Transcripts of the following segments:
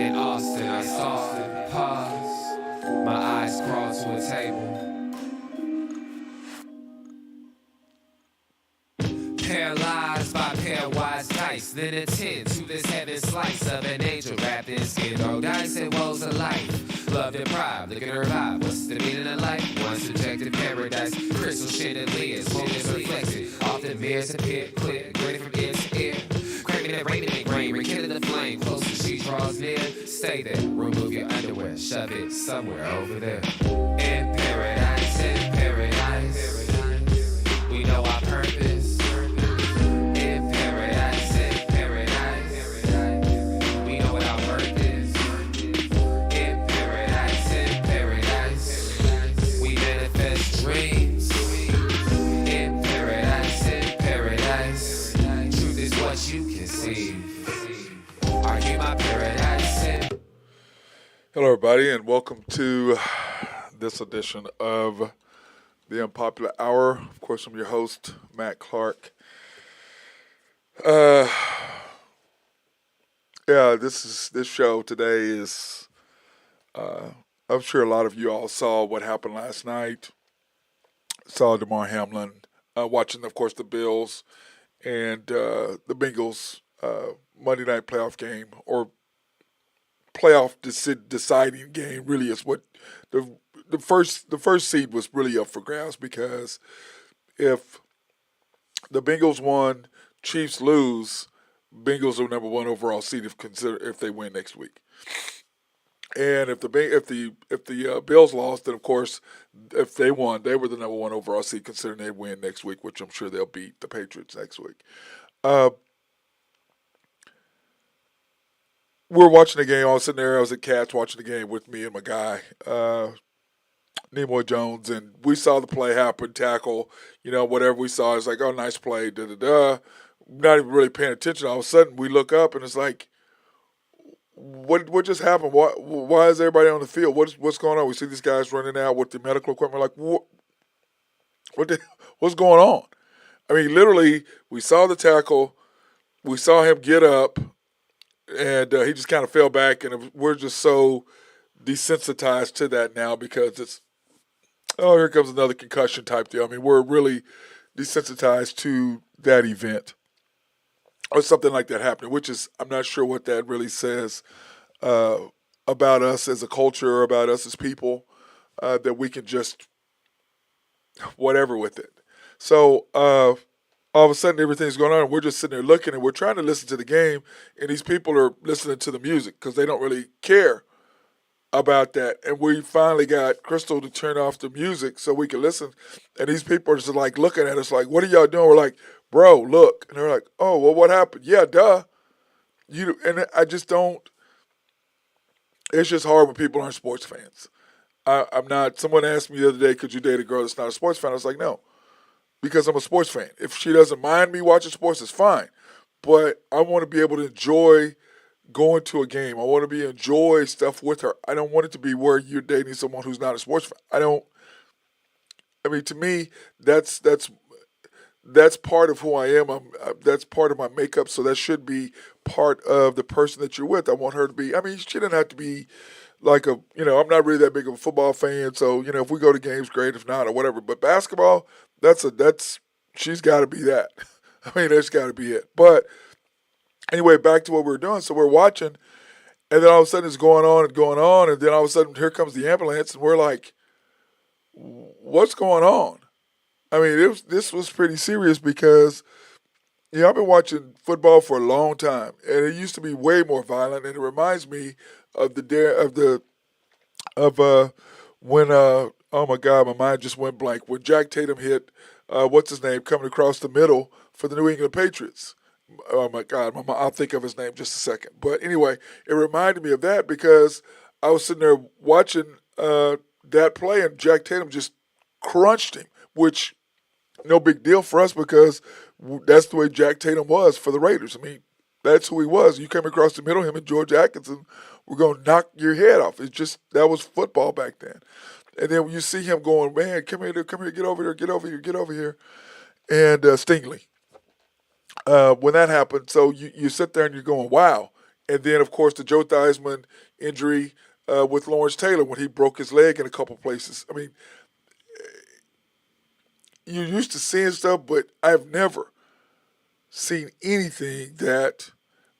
In Austin, I saw it. Pause. My eyes crawled to a table. Paralyzed by pairwise dice, then attend to this heaven slice of an angel wrapped in skin. Throw dice and woes of life. Love deprived, look at her vibe. What's the meaning of life? One subjective paradise. Crystal chandeliers, focus reflected. Often mirrors appear clear, grinning from ear to ear. Craving and raining and grain, rekindle the flame. Closer she draws near. Stay there, remove your underwear, shove it somewhere over there. In paradise, we know our purpose. Hello, everybody, and welcome to this edition of the Unpopular Hour. Of course, I'm your host, Matt Clark. This show today is. I'm sure a lot of you all saw what happened last night. Saw DeMar Hamlin watching, of course, the Bills and the Bengals Monday night playoff game, or playoff deciding game. Really is what the first seed was really up for grabs, because if the Bengals won, Chiefs lose, Bengals are number one overall seed if they win next week. And if the Bills lost, then of course, if they won, they were the number one overall seed, considering they win next week, which I'm sure they'll beat the Patriots next week. We're watching the game. I was sitting there. I was at Cats watching the game with me and my guy, Nimoy Jones, and we saw the play happen, tackle, whatever we saw. It's like, oh, nice play, da-da-da. Not even really paying attention. All of a sudden, we look up, and it's like, what just happened? Why is everybody on the field? What's going on? We see these guys running out with the medical equipment. Like, what's going on? I mean, literally, we saw the tackle. We saw him get up, and he just kind of fell back, and we're just so desensitized to that now, because it's, oh, here comes another concussion type deal. I mean, we're really desensitized to that event or something like that happening, which is, I'm not sure what that really says about us as a culture, or about us as people, that we can just whatever with it. So all of a sudden, everything's going on, and we're just sitting there looking, and we're trying to listen to the game, and these people are listening to the music because they don't really care about that. And we finally got Crystal to turn off the music so we could listen, and these people are just like looking at us like, what are y'all doing? We're like, bro, look. And they're like, oh, well, what happened? Yeah, duh. And I just don't. It's just hard when people aren't sports fans. I'm not. Someone asked me the other day, could you date a girl that's not a sports fan? I was like, no, because I'm a sports fan. If she doesn't mind me watching sports, it's fine. But I want to be able to enjoy going to a game. I want to enjoy stuff with her. I don't want it to be where you're dating someone who's not a sports fan. To me, that's part of who I am. That's part of my makeup, so that should be part of the person that you're with. I want her to be, she doesn't have to be like I'm not really that big of a football fan, so, if we go to games, great. If not, or whatever. But basketball, she's got to be that. That's got to be it. But anyway, back to what we were doing. So we're watching, and then all of a sudden it's going on, and then all of a sudden here comes the ambulance, and we're like, what's going on? This was pretty serious, because I've been watching football for a long time, and it used to be way more violent. And it reminds me of when oh my God, my mind just went blank, when Jack Tatum hit what's his name coming across the middle for the New England Patriots. Oh my God, I'll think of his name just a second. But anyway, it reminded me of that, because I was sitting there watching that play, and Jack Tatum just crunched him, which no big deal for us, because that's the way Jack Tatum was for the Raiders. That's who he was. You came across the middle, him and George Atkinson were going to knock your head off. It's just, that was football back then. And then when you see him going, man, come here, get over here. And Stingley. When that happened, so you sit there and you're going, wow. And then, of course, the Joe Theismann injury with Lawrence Taylor when he broke his leg in a couple places. I mean, you're used to seeing stuff, but I've never seen anything that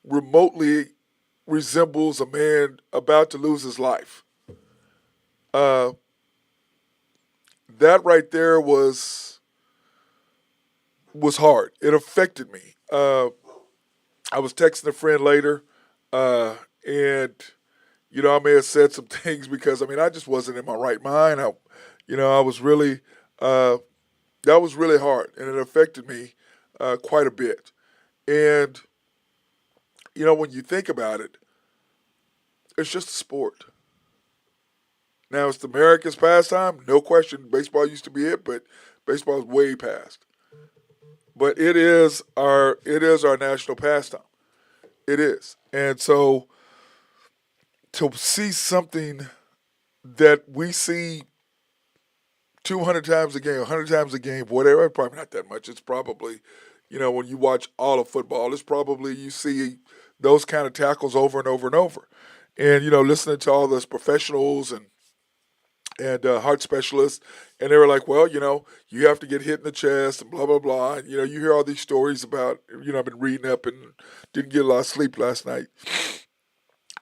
remotely resembles a man about to lose his life. Uh, that right there was hard. It affected me. I was texting a friend later, and I may have said some things because I just wasn't in my right mind. I was really that was really hard, and it affected me quite a bit. And when you think about it, it's just a sport. Now it's the Americans' pastime, no question. Baseball used to be it, but baseball is way past. But it is our national pastime. It is, and so to see something that we see 200 times a game, 100 times a game, whatever, probably not that much. It's probably, when you watch all of football, it's probably you see those kind of tackles over and over and over. And, listening to all those professionals and heart specialists, and they were like, well, you have to get hit in the chest and blah, blah, blah. And, you hear all these stories about, I've been reading up and didn't get a lot of sleep last night.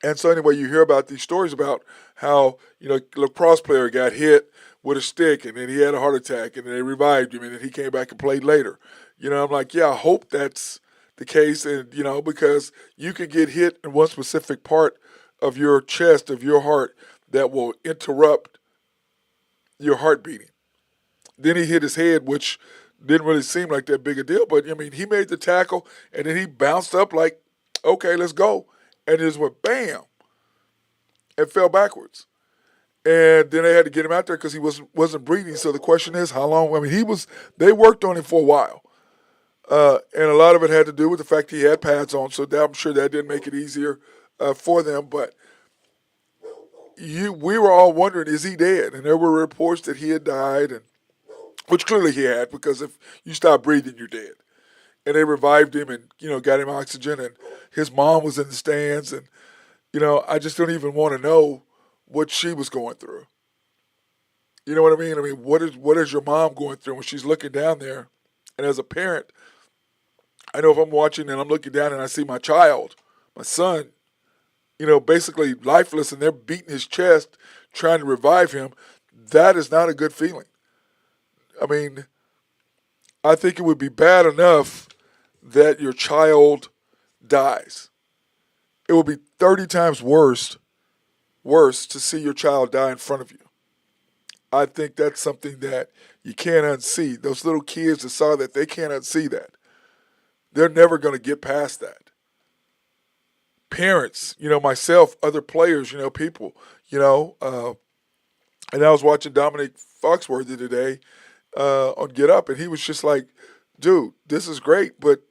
And so anyway, you hear about these stories about how, a lacrosse player got hit with a stick and then he had a heart attack and then they revived him and then he came back and played later. I'm like, yeah, I hope that's the case. And, because you can get hit in one specific part of your chest, of your heart, that will interrupt your heart beating. Then he hit his head, which didn't really seem like that big a deal. But, he made the tackle and then he bounced up like, okay, let's go. And it just went bam and fell backwards. And then they had to get him out there because he wasn't breathing. So the question is, how long? They worked on him for a while. And a lot of it had to do with the fact he had pads on. So I'm sure that didn't make it easier for them. But we were all wondering, is he dead? And there were reports that he had died, which clearly he had, because if you stop breathing, you're dead. And they revived him and, got him oxygen. And his mom was in the stands. And, I just don't even want to know what she was going through. You know what I mean? What is your mom going through when she's looking down there? And as a parent, I know if I'm watching and I'm looking down and I see my child, my son, basically lifeless and they're beating his chest trying to revive him, that is not a good feeling. I think it would be bad enough that your child dies. It would be 30 times worse to see your child die in front of you. I think that's something that you can't unsee. Those little kids that saw that, they can't unsee that. They're never going to get past that. Parents, myself, other players, people, and I was watching Dominic Foxworthy today on Get Up, and he was just like, dude, this is great, but,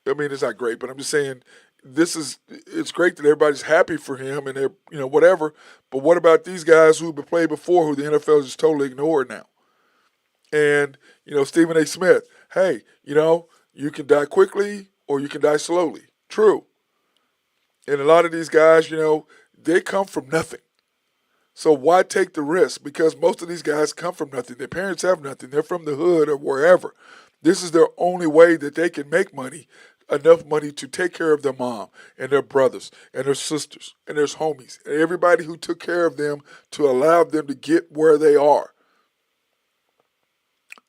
it's not great, but I'm just saying, it's great that everybody's happy for him and they're, whatever. But what about these guys who've been played before who the NFL just totally ignored now? And, Stephen A. Smith, hey, you can die quickly or you can die slowly. True. And a lot of these guys, they come from nothing. So why take the risk? Because most of these guys come from nothing. Their parents have nothing. They're from the hood or wherever. This is their only way that they can make money, enough money to take care of their mom and their brothers and their sisters and their homies and everybody who took care of them to allow them to get where they are.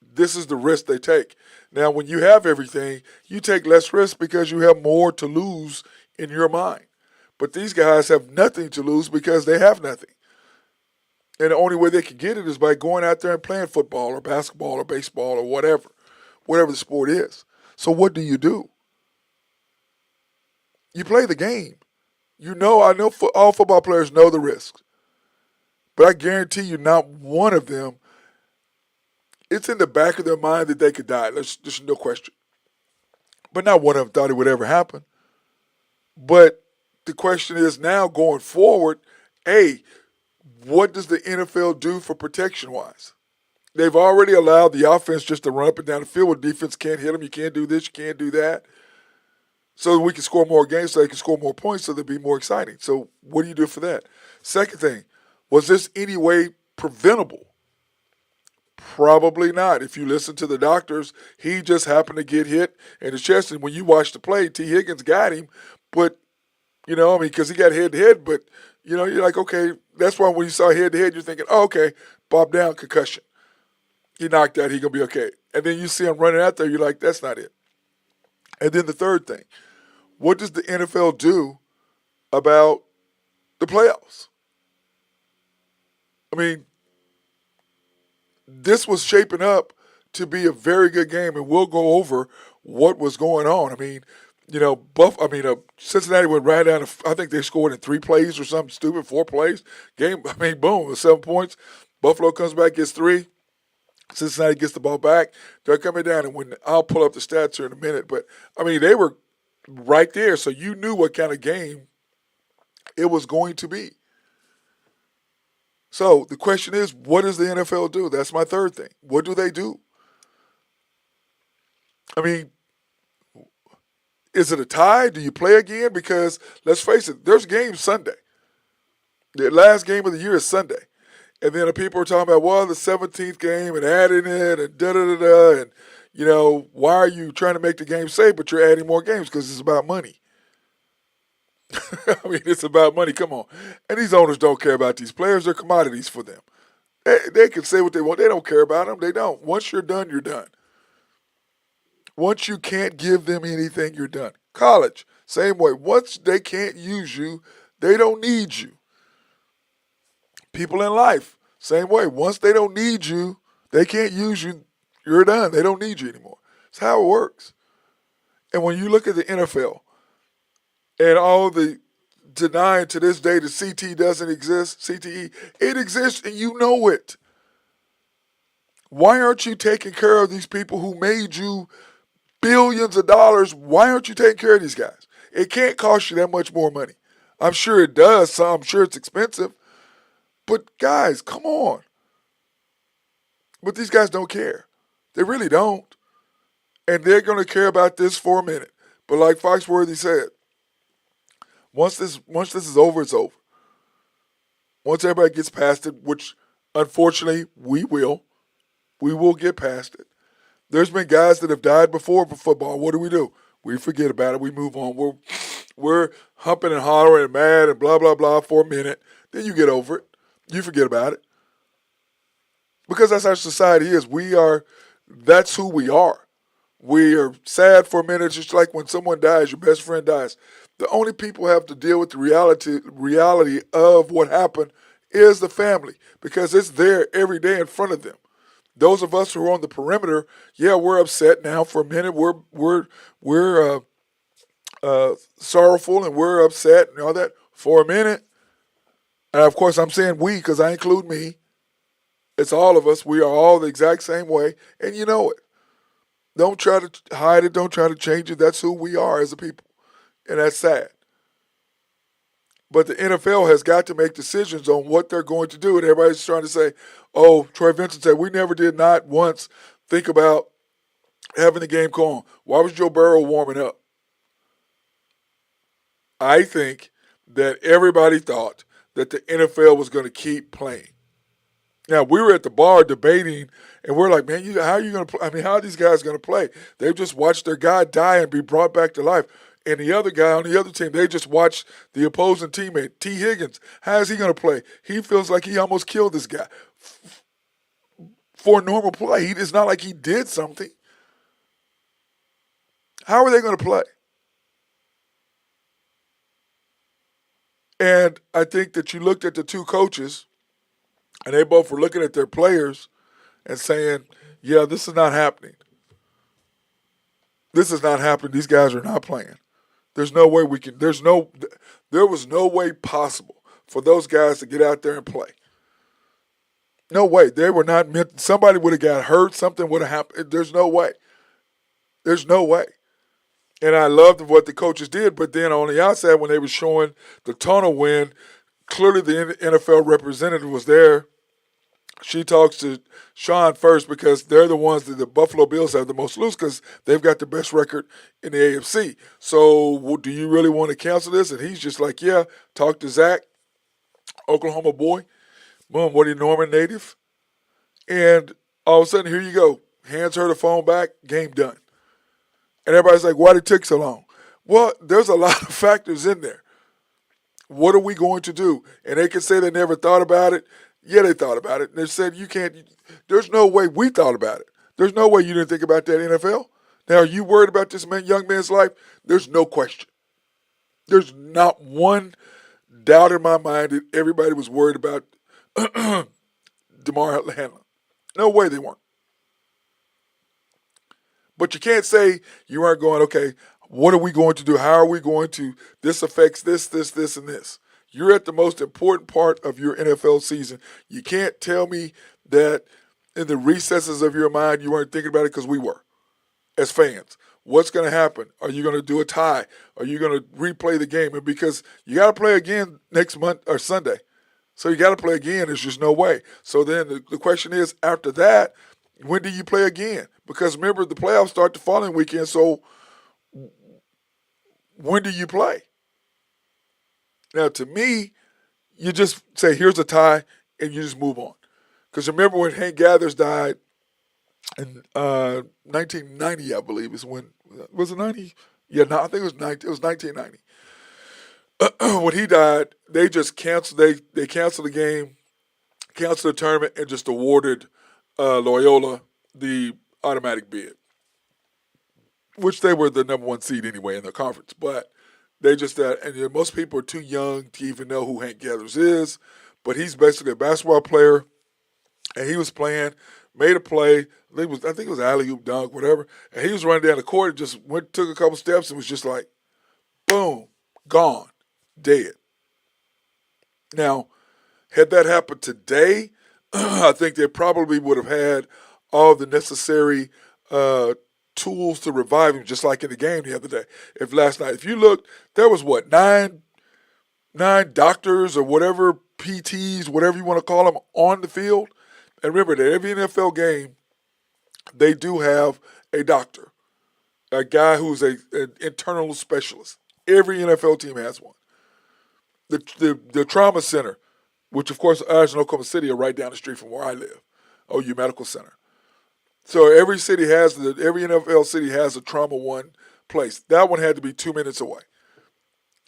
This is the risk they take. Now, when you have everything, you take less risk because you have more to lose in your mind. But these guys have nothing to lose because they have nothing. And the only way they can get it is by going out there and playing football or basketball or baseball or whatever the sport is. So what do? You play the game. I know all football players know the risks. But I guarantee you not one of them, it's in the back of their mind that they could die. There's no question. But not one of them thought it would ever happen. But the question is now going forward, what does the NFL do for protection-wise? They've already allowed the offense just to run up and down the field where defense can't hit them. You can't do this, you can't do that. so we can score more games, so they can score more points, so they'll be more exciting. So what do you do for that? Second thing, was this any way preventable? Probably not. If you listen to the doctors, he just happened to get hit in his chest. And when you watch the play, T. Higgins got him, but because he got head to head. But you're like, okay, that's why when you saw head to head, you're thinking, oh, okay, Bob down, concussion. He knocked out, he gonna be okay. And then you see him running out there, you're like, that's not it. And then the third thing, what does the NFL do about the playoffs? I mean, this was shaping up to be a very good game, and we'll go over what was going on. I mean, Cincinnati went right down. I think they scored in 3 plays or something stupid, 4 plays. Game, boom, it was 7 points. Buffalo comes back, gets 3. Cincinnati gets the ball back. They're coming down, and I'll pull up the stats here in a minute. But they were right there, so you knew what kind of game it was going to be. So the question is, what does the NFL do? That's my third thing. What do they do? I mean, is it a tie? Do you play again? Because let's face it, there's games Sunday. The last game of the year is Sunday. And then the people are talking about, well, the 17th game and adding it and da-da-da-da. And, why are you trying to make the game safe, but you're adding more games? Because it's about money. It's about money. Come on. And these owners don't care about these players. They're commodities for them. They can say what they want. They don't care about them. They don't. Once you're done, you're done. Once you can't give them anything, you're done. College, same way. Once they can't use you, they don't need you. People in life, same way. Once they don't need you, they can't use you, you're done. They don't need you anymore. That's how it works. And when you look at the NFL and all the denying to this day that CT doesn't exist, CTE, it exists and you know it. Why aren't you taking care of these people who made you billions of dollars? Why aren't you taking care of these guys? It can't cost you that much more money. I'm sure it does. So I'm sure it's expensive. But guys, come on. But these guys don't care. They really don't. And they're going to care about this for a minute. But like Foxworthy said, once this is over, it's over. Once everybody gets past it, which unfortunately we will get past it. There's been guys that have died before for football. What do? We forget about it. We move on. We're humping and hollering and mad and blah, blah, blah for a minute. Then you get over it. You forget about it. Because that's how society is. That's who we are. We are sad for a minute, just like when someone dies, your best friend dies. The only people who have to deal with the reality of what happened is the family, because it's there every day in front of them. Those of us who are on the perimeter, yeah, we're upset now for a minute. We're sorrowful and we're upset and all that for a minute. And of course, I'm saying we because I include me. It's all of us. We are all the exact same way, and you know it. Don't try to hide it. Don't try to change it. That's who we are as a people, and that's sad. But the NFL has got to make decisions on what they're going to do, and everybody's trying to say, oh, Troy Vincent said, we never did not once think about having the game go on. Why was Joe Burrow warming up? I think that everybody thought that the NFL was going to keep playing. Now, we were at the bar debating, and we're like, man, how are you going to play? How are these guys going to play? They've just watched their guy die and be brought back to life. And the other guy on the other team, they just watched the opposing teammate, T. Higgins. How is he going to play? He feels like he almost killed this guy. For a normal play, it's not like he did something. How are they going to play? And I think that you looked at the two coaches, and they both were looking at their players and saying, yeah, this is not happening. This is not happening. These guys are not playing. There's no way there was no way possible for those guys to get out there and play. No way. They were not meant, somebody would have got hurt, something would have happened. There's no way. There's no way. And I loved what the coaches did, but then on the outside when they were showing the tunnel wind, clearly the NFL representative was there She talks to Sean first because they're the ones that the Buffalo Bills have the most lose because they've got the best record in the AFC. So, do you really want to cancel this? And he's just like, yeah, talk to Zach, Oklahoma boy. Boom, what are you, Norman native? And all of a sudden, here you go. Hands her the phone back, game done. And everybody's like, why did it take so long? Well, there's a lot of factors in there. What are we going to do? And they can say they never thought about it. Yeah, they thought about it. And they said, you can't, there's no way we thought about it. There's no way you didn't think about that, NFL. Now, are you worried about this young man's life? There's no question. There's not one doubt in my mind that everybody was worried about DeMar Hamlin. No way they weren't. But you can't say you aren't going, okay, what are we going to do? How are we going to, this affects this, and this. You're at the most important part of your NFL season. You can't tell me that in the recesses of your mind you weren't thinking about it because we were, as fans. What's going to happen? Are you going to do a tie? Are you going to replay the game? And because you got to play again next month or Sunday. So you got to play again. There's just no way. So then the question is, after that, when do you play again? Because remember, the playoffs start the following weekend. So when do you play? Now, to me, you just say, here's a tie, and you just move on. Because remember when Hank Gathers died in 1990, I believe, is when, was it 90? Yeah, no, I think it was 1990. When he died, they just canceled, they canceled the game, canceled the tournament, and just awarded Loyola the automatic bid, which they were the number one seed anyway in the conference. But they just and most people are too young to even know who Hank Gathers is. But he's basically a basketball player, and he was playing, made a play. I think it was alley-oop dunk, whatever. And he was running down the court and just took a couple steps and was just like, boom, gone, dead. Now, had that happened today, I think they probably would have had all the necessary tools to revive him, just like in the game the other day. If last night, if you looked, there was what, nine doctors or whatever, PTs, whatever you want to call them, on the field. And remember that every NFL game, they do have a doctor, a guy who's an internal specialist. Every NFL team has one. The trauma center, which of course ours in Oklahoma City are right down the street from where I live, OU Medical Center. So every NFL city has a trauma one place. That one had to be 2 minutes away.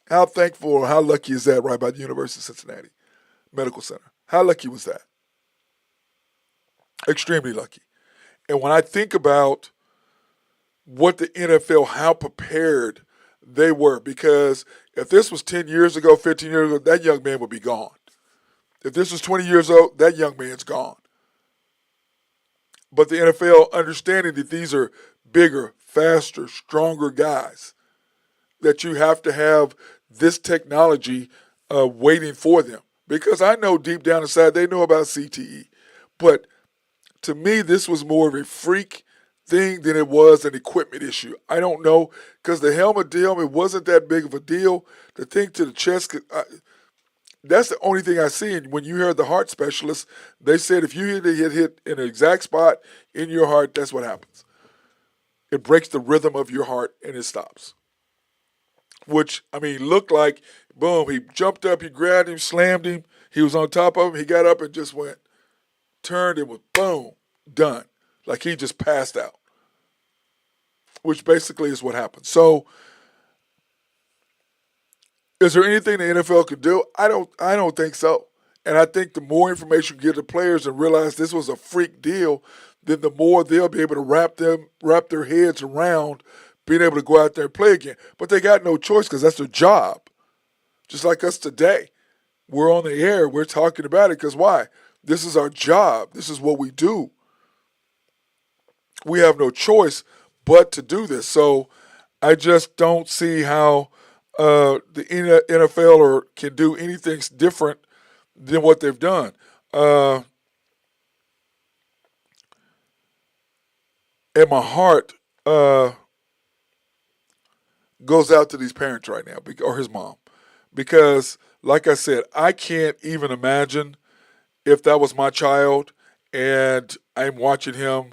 How thankful or how lucky is that right by the University of Cincinnati Medical Center? How lucky was that? Extremely lucky. And when I think about what the NFL, how prepared they were, because if this was 10 years ago, 15 years ago, that young man would be gone. If this was 20 years old, that young man's gone. But the NFL, understanding that these are bigger, faster, stronger guys, that you have to have this technology waiting for them. Because I know deep down inside they know about CTE. But to me, this was more of a freak thing than it was an equipment issue. I don't know, because the helmet deal, it wasn't that big of a deal. The thing to the chest, that's the only thing I see. And when you heard the heart specialist, they said if you hit in an exact spot in your heart, that's what happens. It breaks the rhythm of your heart and it stops. Which, I mean, looked like, boom, he jumped up, he grabbed him, slammed him. He was on top of him. He got up and just went, turned, and was boom, done. Like he just passed out. Which basically is what happened. So, is there anything the NFL could do? I don't think so. And I think the more information you give the players and realize this was a freak deal, then the more they'll be able to wrap their heads around being able to go out there and play again. But they got no choice because that's their job. Just like us today. We're on the air. We're talking about it because why? This is our job. This is what we do. We have no choice but to do this. So I just don't see how the NFL can do anything different than what they've done. And my heart goes out to these parents right now, or his mom, because, like I said, I can't even imagine if that was my child and I'm watching him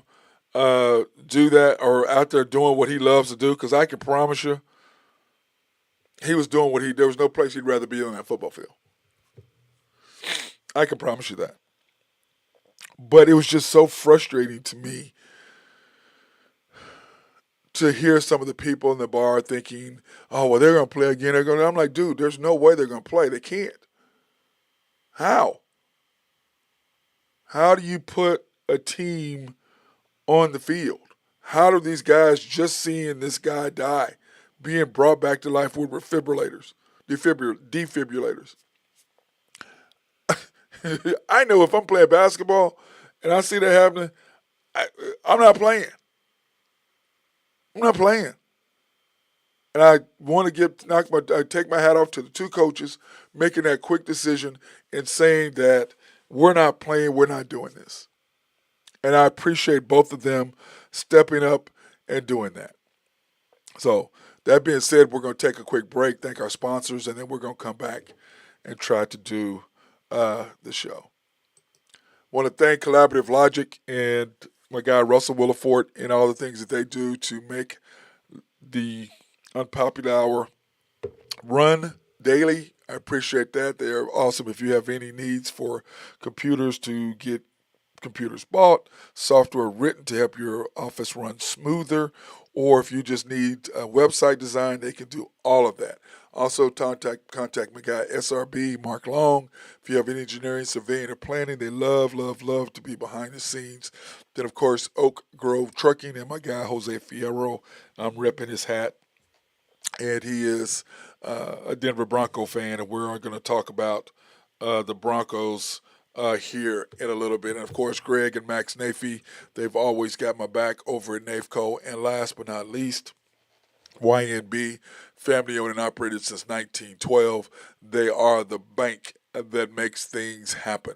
do that or out there doing what he loves to do. Because I can promise you, he was doing there was no place he'd rather be on that football field. I can promise you that. But it was just so frustrating to me to hear some of the people in the bar thinking, "Oh, well, they're going to play again." They're going. I'm like, dude, there's no way they're going to play. They can't. How? How do you put a team on the field? How do these guys just seeing this guy die, being brought back to life with defibrillators? I know if I'm playing basketball and I see that happening, I, I'm not playing. I'm not playing. And I want to take my hat off to the two coaches making that quick decision and saying that we're not playing, we're not doing this. And I appreciate both of them stepping up and doing that. So, that being said, we're going to take a quick break, thank our sponsors, and then we're going to come back and try to do the show. Want to thank Collaborative Logic and my guy Russell Willifort and all the things that they do to make the Unpopular Hour run daily. I appreciate that. They're awesome. If you have any needs for computers to get computers bought, software written to help your office run smoother, or if you just need a website design, they can do all of that. Also, contact my guy SRB, Mark Long. If you have any engineering, surveying, or planning, they love to be behind the scenes. Then, of course, Oak Grove Trucking and my guy Jose Fierro. I'm repping his hat. And he is a Denver Bronco fan, and we're going to talk about the Broncos here in a little bit. And, of course, Greg and Max Nafee, they've always got my back over at NAFCO. And last but not least, YNB, family owned and operated since 1912. They are the bank that makes things happen.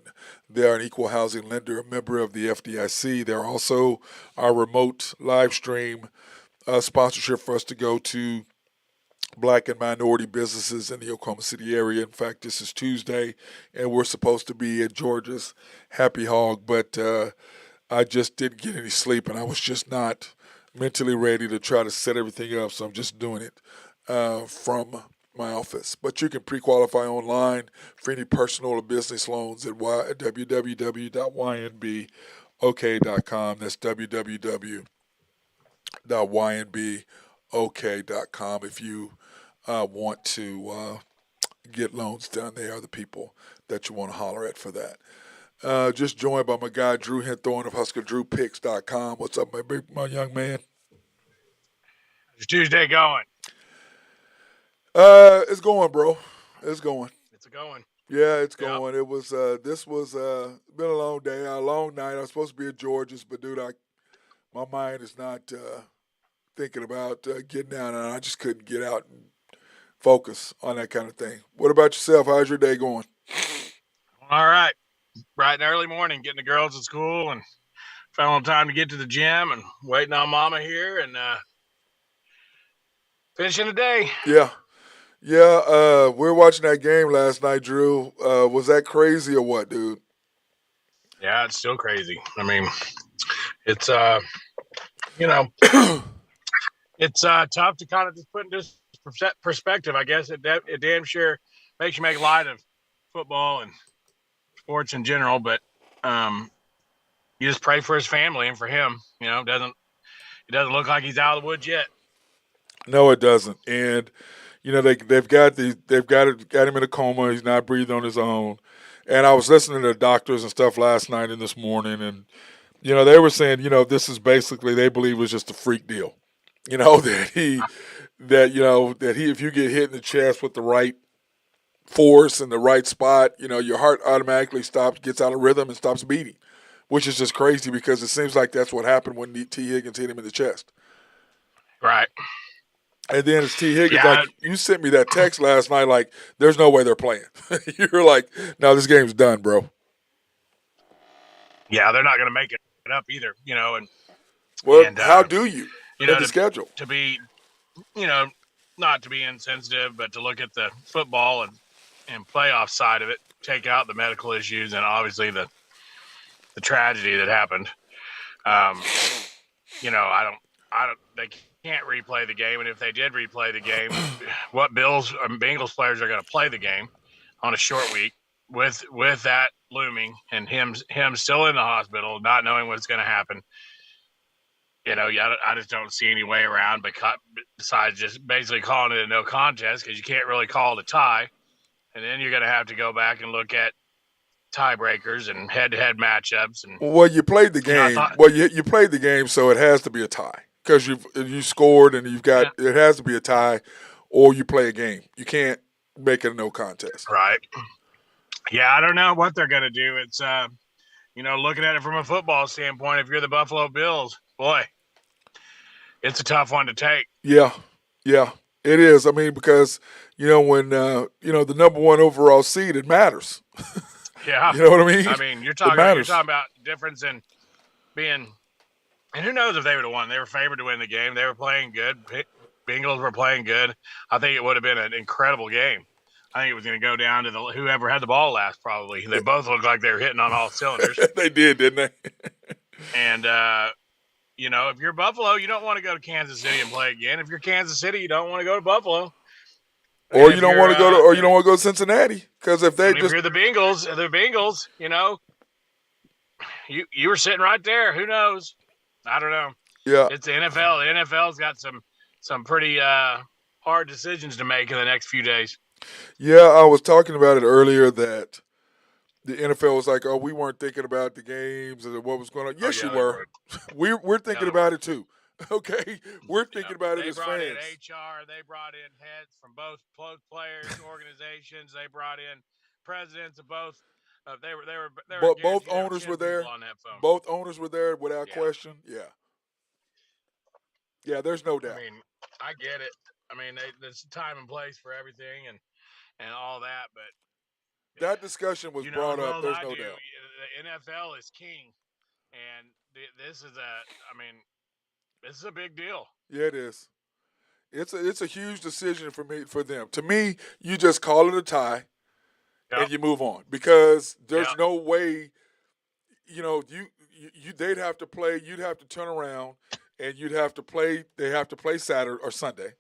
They are an equal housing lender, a member of the FDIC. They're also our remote live stream sponsorship for us to go to Black and minority businesses in the Oklahoma City area. In fact, this is Tuesday, and we're supposed to be at Georgia's Happy Hog, but I just didn't get any sleep, and I was just not mentally ready to try to set everything up, so I'm just doing it from my office. But you can pre-qualify online for any personal or business loans at www.ynbok.com. That's www.ynbok.com if you want to get loans done. They are the people that you want to holler at for that. Just joined by my guy Drew Henthorn of HuskerDrewPicks.com. What's up, my young man? How's Tuesday going? It's going, bro. It's going. It's going. Yeah, it's going. It was. This was been a long day, a long night. I was supposed to be at George's, but dude, my mind is not thinking about getting down, and I just couldn't get out and focus on that kind of thing. What about yourself? How's your day going? All right. Bright and early morning, getting the girls at school and found time to get to the gym and waiting on mama here and finishing the day. Yeah. Yeah, we were watching that game last night, Drew. Was that crazy or what, dude? Yeah, it's still crazy. I mean, it's it's tough to kind of just put into perspective. I guess it damn sure makes you make light of football and sports in general, but you just pray for his family and for him. It doesn't look like he's out of the woods yet. No, it doesn't. And they've got him in a coma. He's not breathing on his own. And I was listening to the doctors and stuff last night and this morning, and they were saying this is basically they believe it was just a freak deal. That he if you get hit in the chest with the right force in the right spot, your heart automatically stops, gets out of rhythm, and stops beating, which is just crazy because it seems like that's what happened when T. Higgins hit him in the chest. Right. And then it's T. Higgins, like, you sent me that text last night, like, there's no way they're playing. You're like, no, this game's done, bro. Yeah, they're not going to make it up either, How do you in the schedule? To be, not to be insensitive, but to look at the football and playoff side of it, take out the medical issues and obviously the the tragedy that happened. Um, I don't. They can't replay the game, and if they did replay the game, what Bills and Bengals players are going to play the game on a short week with that looming and him still in the hospital, not knowing what's going to happen. I just don't see any way around besides just basically calling it a no contest, because you can't really call it a tie, and then you're going to have to go back and look at tiebreakers and head-to-head matchups. And Well, you played the game. You played the game, so it has to be a tie because you scored and it has to be a tie, or you play a game. You can't make it a no contest. Right. Yeah, I don't know what they're going to do. It's looking at it from a football standpoint, if you're the Buffalo Bills, boy, it's a tough one to take. Yeah, it is. I mean, because when the number one overall seed, it matters. Yeah, you know what I mean. I mean, you're talking about difference in being, and who knows if they would have won. They were favored to win the game. They were playing good. Bengals were playing good. I think it would have been an incredible game. I think it was going to go down to whoever had the ball last. Probably they both looked like they were hitting on all cylinders. They did, didn't they? And if you're Buffalo, you don't want to go to Kansas City and play again. If you're Kansas City, you don't want to go to Buffalo. Or you don't want to go to, you don't want to go to Cincinnati, because if you're the Bengals, you were sitting right there. Who knows? I don't know. Yeah, it's the NFL. The NFL's got some pretty hard decisions to make in the next few days. Yeah, I was talking about it earlier that the NFL was like, "Oh, we weren't thinking about the games and what was going on." Yes, you were. We're thinking about it too. Okay, we're thinking about it as fans. They brought in HR. They brought in heads from both players, organizations. They brought in presidents of both. Both owners were there. Both owners were there without question. Yeah, there's no doubt. I mean, I get it. I mean, there's time and place for everything and all that, but that discussion was brought up. There's no doubt. The NFL is king, and this is a big deal. Yeah, it is. It's a huge decision for them. To me, you just call it a tie, and you move on, because there's no way. They'd have to play. You'd have to turn around, and you'd have to play. They have to play Saturday or Sunday.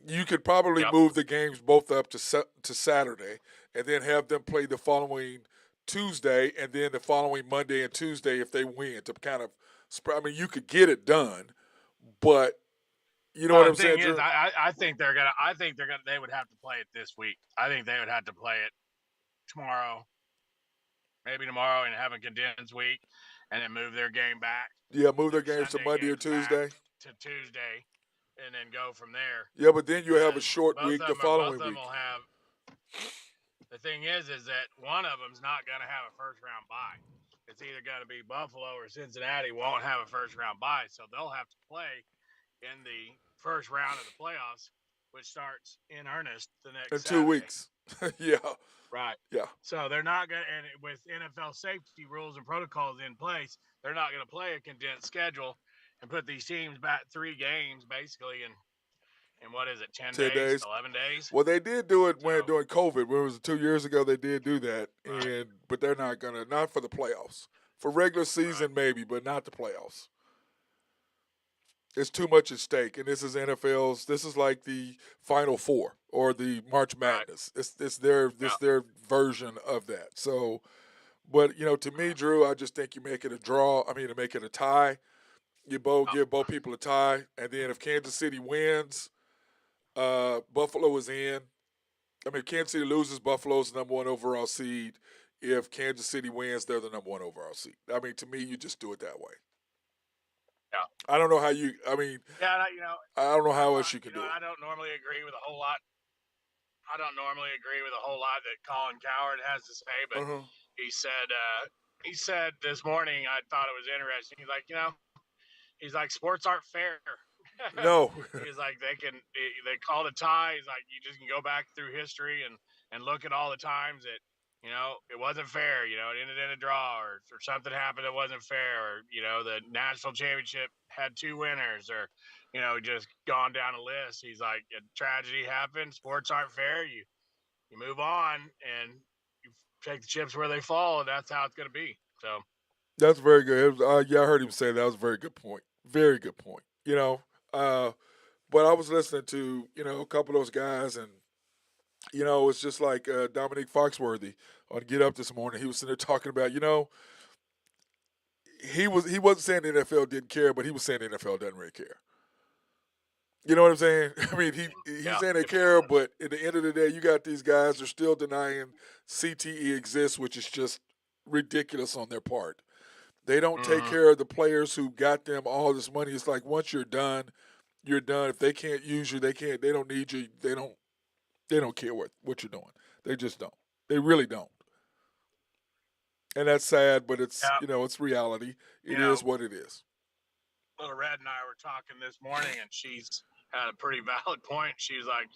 You could probably move the games both up to Saturday, and then have them play the following Tuesday, and then the following Monday and Tuesday if they win, to kind of. I mean, you could get it done, but you know what I'm saying. Is, I think they're gonna. They would have to play it this week. I think they would have to play it tomorrow, maybe tomorrow, and have a condensed week, and then move their game back. Yeah, move their games to Monday or Tuesday. To Tuesday, and then go from there. Yeah, but then you have a short week the following week. The thing is that one of them's not going to have a first-round bye. It's either going to be Buffalo or Cincinnati won't have a first-round bye, so they'll have to play in the first round of the playoffs, which starts in earnest the next in 2 weeks. Yeah. Right. Yeah. So they're not going to, and with NFL safety rules and protocols in place, they're not going to play a condensed schedule and put these teams back 3 games basically in what is it, 10 days, 11 days? Well, they did do it during COVID. When it was 2 years ago, they did do that, but they're not for the playoffs. For regular season, maybe, but not the playoffs. It's too much at stake, and this is NFL's. This is like the Final Four or the March Madness. Right. It's their version of that. So, but to me, Drew, I just think you make it a draw. I mean, to make it a tie, you give both people a tie, and then if Kansas City wins, Buffalo is in. I mean, if Kansas City loses, Buffalo's the number 1 overall seed. If Kansas City wins, they're the number 1 overall seed. I mean, to me, you just do it that way. Yeah. I don't know how you. I mean. Yeah, I don't know how else you can do it. I don't normally agree with a whole lot. That Colin Cowherd has to say, but he said this morning. I thought it was interesting. He's like, sports aren't fair. No. He's like, they call it a tie. He's like, you just can go back through history and look at all the times that, it wasn't fair. It ended in a draw or something happened that wasn't fair. Or, the national championship had 2 winners or, just gone down a list. He's like, a tragedy happened. Sports aren't fair. You move on and you take the chips where they fall, and that's how it's going to be. So That's very good. Yeah, I heard him say that. Was a very good point. Very good point. Uh, but I was listening to a couple of those guys, and it's just like Dominique Foxworthy on Get Up this morning. He was sitting there talking about he wasn't saying the NFL didn't care, but he was saying the NFL doesn't really care. You know what I'm saying? I mean, he's Yeah, saying they if you care, but at the end of the day, you got these guys that are still denying CTE exists, which is just ridiculous on their part. They don't take mm-hmm. care of the players who got them all this money. It's like once you're done, you're done. If they can't use you, they can't. They don't need you. They don't care what you're doing. They just don't. They really don't. And that's sad, but it's Yeah, it's reality. you It is know, what it is. little Red and I were talking this morning, and she's had a pretty valid point. She's like,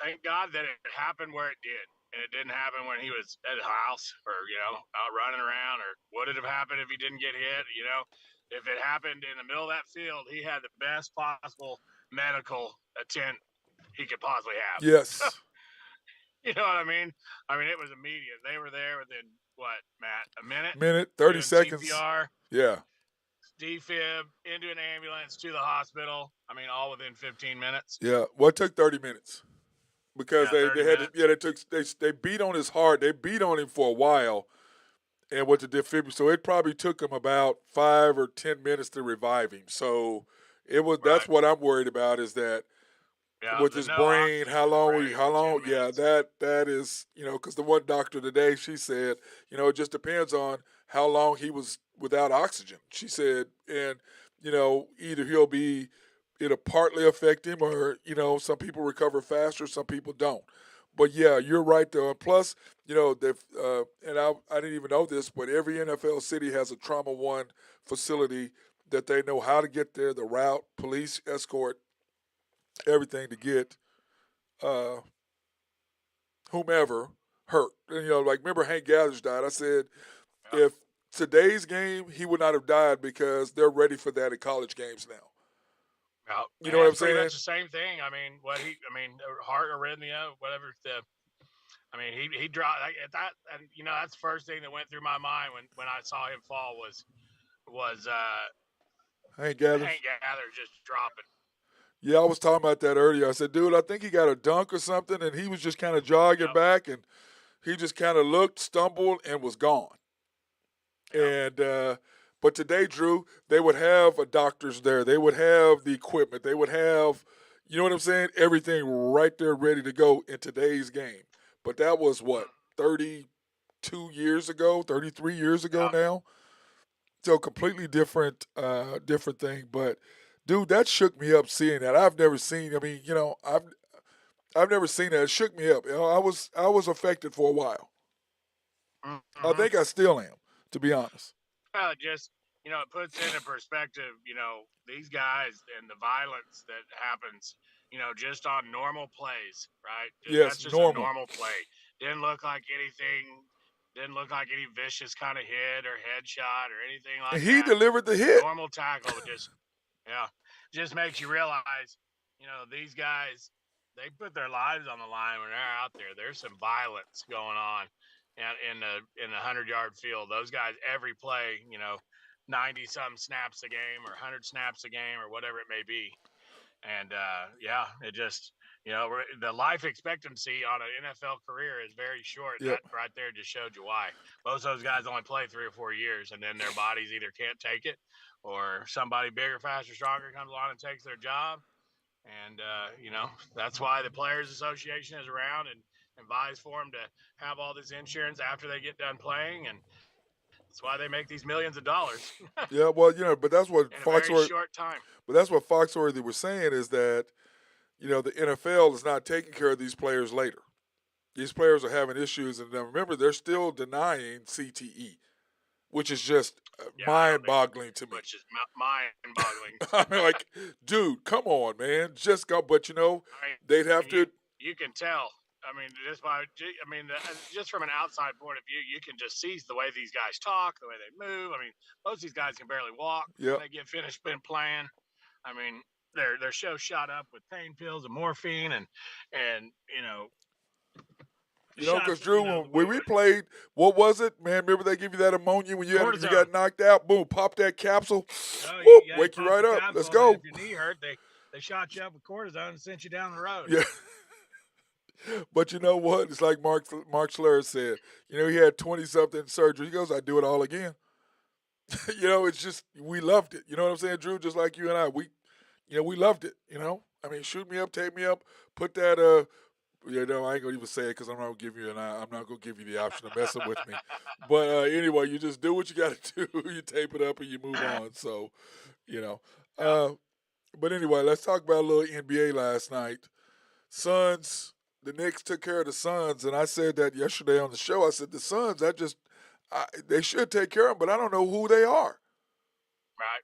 thank God that it happened where it did. And it didn't happen when he was at his house or, out running around, or would it have happened if he didn't get hit? If it happened in the middle of that field, he had the best possible medical attent he could possibly have. Yes. You know what I mean? I mean, it was immediate. They were there within what, Matt? A minute? Minute, 30 Doing seconds. CPR, Yeah. defib, into an ambulance to the hospital. I mean, all within 15 minutes. Yeah. Well, it took 30 minutes because Yeah, they 30 had to, minutes. yeah, they beat on his heart. They beat on him for a while and with the defibrillator. So it probably took him about 5 or 10 minutes to revive him. So that's Right. what I'm worried about is that Yeah, with the his no brain, oxygen in the brain how for 10 long, yeah, minutes. that is, because the one doctor today, she said, it just depends on how long he was without oxygen. She said, and, either it'll partly affect him or, some people recover faster, some people don't. But yeah, you're right though. And plus, and I didn't even know this, but every NFL city has a Trauma One facility that they know how to get there, the route, police escort, everything to get uh, whomever hurt. And, like remember Hank Gathers died. I said Yeah. if today's game he would not have died because they're ready for that at college games now. Yeah. You know And what I'm it's pretty saying? much the same thing. I mean, heart arrhythmia, whatever. He dropped that, and that's the first thing that went through my mind when I saw him fall was Hank Hank Gathers. Gather just dropping. Yeah, I was talking about that earlier. I said, dude, I think he got a dunk or something, and he was just kind of jogging Yep. back, and he just kind of looked, stumbled, and was gone. Yep. And but today, Drew, they would have a doctors there. They would have the equipment. They would have, you know what I'm saying, everything right there ready to go in today's game. But that was what 32 years ago, 33 years ago Yep. now. So completely different thing. But dude, that shook me up seeing that. I've never seen. I mean, I've never seen that. It shook me up. I was affected for a while. I Mm-hmm. think I still am, to be honest. Just it puts into perspective, these guys and the violence that happens, just on normal plays, right? Yes, That's just a normal. normal play. Didn't look like anything. Didn't look like any vicious kind of hit or headshot or anything And like he that. delivered the hit. Normal tackle, yeah, just makes you realize, these guys, they put their lives on the line when they're out there. There's some violence going on, and in the 100-yard field, those guys every play, 90 some snaps a game or 100 snaps a game or whatever it may be, and yeah, it just. The life expectancy on an NFL career is very short. And Yep. that right there just showed you why. Most of those guys only play 3 or 4 years, and then their bodies either can't take it, or somebody bigger, faster, stronger comes along and takes their job. And that's why the Players Association is around and vies for them to have all this insurance after they get done playing, and that's why they make these millions of dollars Yeah, well, but that's what in a very Foxworthy. short time. But that's what Foxworthy was saying is that the NFL is not taking care of these players later. These players are having issues, and now remember they're still denying CTE, which is just Yeah, I don't think mind-boggling to me. which is mind-boggling. I mean, like, dude, come on, man, just go. But I mean, they'd have you to. you can tell. I mean, just from an outside point of view, you can just see the way these guys talk, the way they move. I mean, most of these guys can barely walk when Yeah, they get finished been playing. I mean, they're so shot up with pain pills and morphine, and You know, because shots, Drew, when we played, what was it, man? Remember they give you that ammonia when you got knocked out? Boom, pop that capsule. Oh, Whoop, you wake you popped right the up. capsule, Let's and then go. if your knee hurt, they shot you up with cortisone and sent you down the road. Yeah. But you know what? It's like Mark Schlereth said. You know, he had 20-something surgery. He goes, I do it all again. You know, it's just, we loved it. You know what I'm saying, Drew? Just like you and I. We loved it, you know? I mean, shoot me up, tape me up, put that, you know, I ain't gonna even say it because I'm not gonna give you I'm not gonna give you the option of messing with me. But anyway, you just do what you got to do. You tape it up and you move on. So, you know. But anyway, let's talk about a little NBA last night. Suns, the Knicks took care of the Suns, and I said that yesterday on the show. I said the Suns, they should take care of them, but I don't know who they are. Right.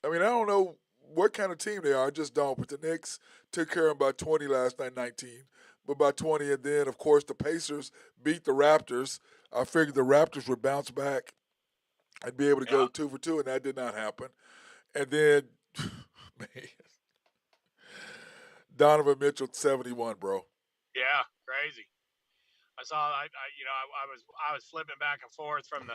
I mean, I don't know what kind of team they are. I just don't. But the Knicks took care of them by 20 last night, 19. But by 20, and then, of course, the Pacers beat the Raptors. I figured the Raptors would bounce back and be able to go 2 for 2, and that did not happen. And then, man, Donovan Mitchell, 71, bro. Yeah, crazy. I saw. I was flipping back and forth from the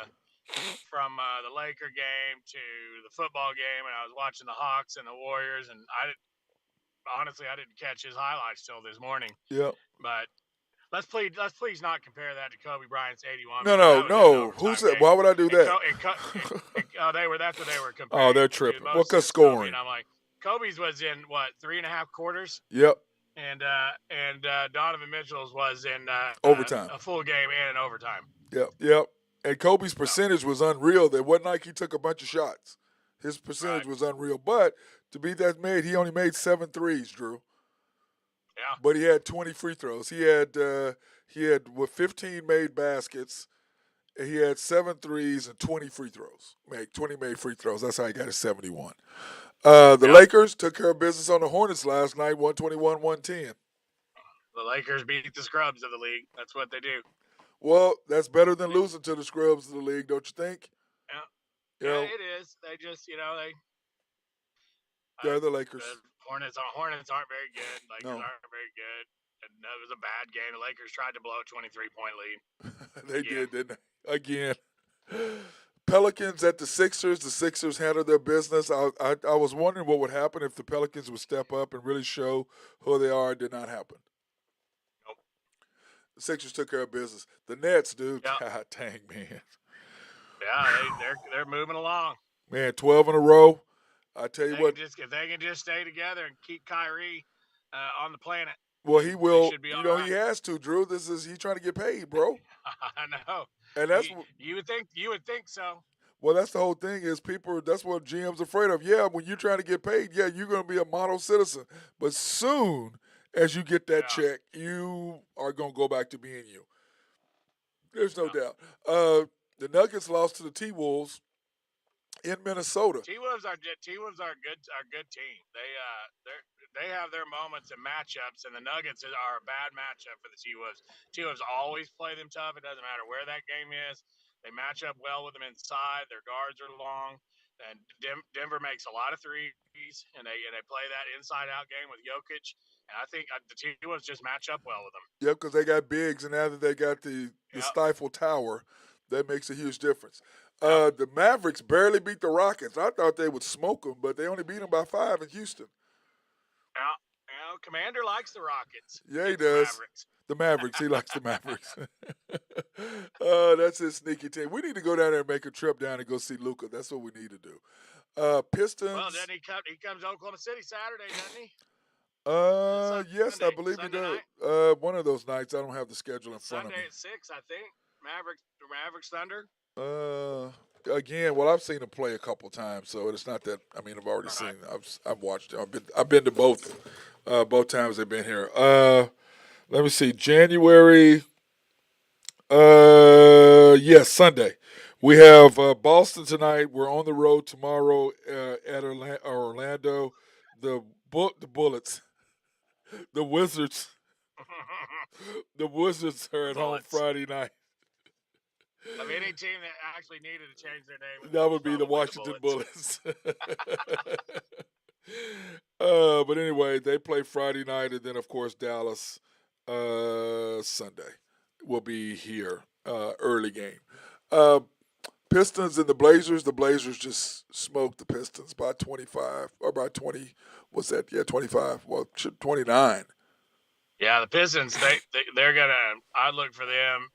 Laker game to the football game, and I was watching the Hawks and the Warriors, and I didn't catch his highlights till this morning. Yep. But let's please not compare that to Kobe Bryant's 81. No. Who said? Why would I do that? That's what they were comparing. Oh, they're tripping. Well, because scoring. And I'm like, Kobe's was in what 3.5 quarters. Yep. And Donovan Mitchell's was in overtime, a full game and an overtime. Yep. And Kobe's percentage was unreal. It wasn't like he took a bunch of shots. His percentage was unreal. But to be that made, he only made 7 threes, Drew. Yeah. But he had 20 free throws. He had 15 made baskets. And he had 7 threes and 20 free throws. 20 made free throws. That's how he got his 71. The Lakers took care of business on the Hornets last night, 121-110. The Lakers beat the scrubs of the league. That's what they do. Well, that's better than losing to the scrubs of the league, don't you think? Yeah, it is. They just, they're the Lakers. The Hornets aren't very good. Lakers aren't very good. And that was a bad game. The Lakers tried to blow a 23-point lead. They did, didn't they? Again. Pelicans at the Sixers. The Sixers handled their business. I was wondering what would happen if the Pelicans would step up and really show who they are. It did not happen. Nope. The Sixers took care of business. The Nets, dude. Yep. God dang, man. Yeah, they're moving along. Man, 12 in a row. I tell you what. If they can just stay together and keep Kyrie on the planet. Well, he will. Right. He has to, Drew. He's trying to get paid, bro. I know. And that's you would think so. Well, that's the whole thing is that's what GM's afraid of. Yeah, when you're trying to get paid, yeah, you're going to be a model citizen. But soon as you get that check, you are going to go back to being you. There's no doubt. The Nuggets lost to the T-Wolves in Minnesota. T-Wolves are a good team. They have their moments and matchups, and the Nuggets are a bad matchup for the T-Wolves. T-Wolves always play them tough. It doesn't matter where that game is. They match up well with them inside. Their guards are long, and Denver makes a lot of threes, and they play that inside-out game with Jokic. And I think the T-Wolves just match up well with them. Yep, because they got bigs, and now that they got the Stifle Tower, that makes a huge difference. The Mavericks barely beat the Rockets. I thought they would smoke them, but they only beat them by 5 in Houston. Yeah, Commander likes the Rockets. Yeah, he does. The Mavericks. He likes the Mavericks. That's his sneaky team. We need to go down there and make a trip down and go see Luka. That's what we need to do. Pistons. Well, then he comes to Oklahoma City Saturday, doesn't he? Yes, Sunday, I believe he does. One of those nights. I don't have the schedule in front of me. Sunday at 6, I think. Mavericks Thunder. Again, well, I've seen him play a couple times, so it's not that. I mean, I've already seen. I've watched. I've been to both times they've been here. Let me see. January. Yes, Sunday. We have Boston tonight. We're on the road tomorrow at Orlando. The Bullets, the Wizards. The Wizards are at home Friday night. Of any team that actually needed to change their name, that would be the Washington Bullets. But anyway, they play Friday night, and then of course Dallas Sunday. will be here early game. Uh, Pistons and the Blazers. The Blazers just smoked the Pistons by 25 or by 20. What's that? Yeah, 25. Well, 29. Yeah, the Pistons, they're gonna. I look for them.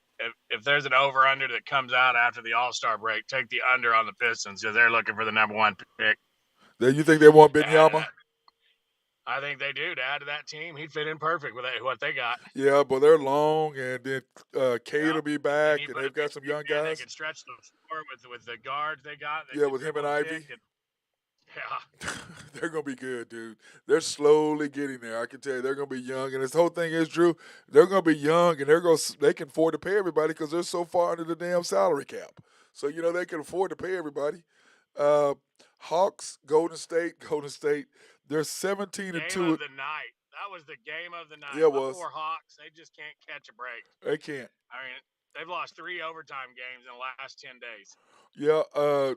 If there's an over under that comes out after the All-Star break, take the under on the Pistons because they're looking for the number one pick. Then you think they want To add to Benyama? that, I think they do. To add to that team, he'd fit in perfect with what they got. Yeah, but they're long, and then Cade Yeah, will be and back, you and put a they've got some big young man that guys. can stretch the floor with the guards they got. That Yeah, can with him dribble and and Ivy. kick. And, yeah, They're gonna be good, dude. They're slowly getting there. I can tell you, they're gonna be young. And this whole thing is, Drew, they're gonna be young, and they can afford to pay everybody because they're so far under the damn salary cap. So they can afford to pay everybody. Uh, Hawks, Golden State, Golden State. They're 17 and game two. of the night. That was the game of the night. Yeah, it My was. poor Hawks, they just can't catch a break. They can't. I mean, they've lost 3 overtime games in the last 10 days. Yeah.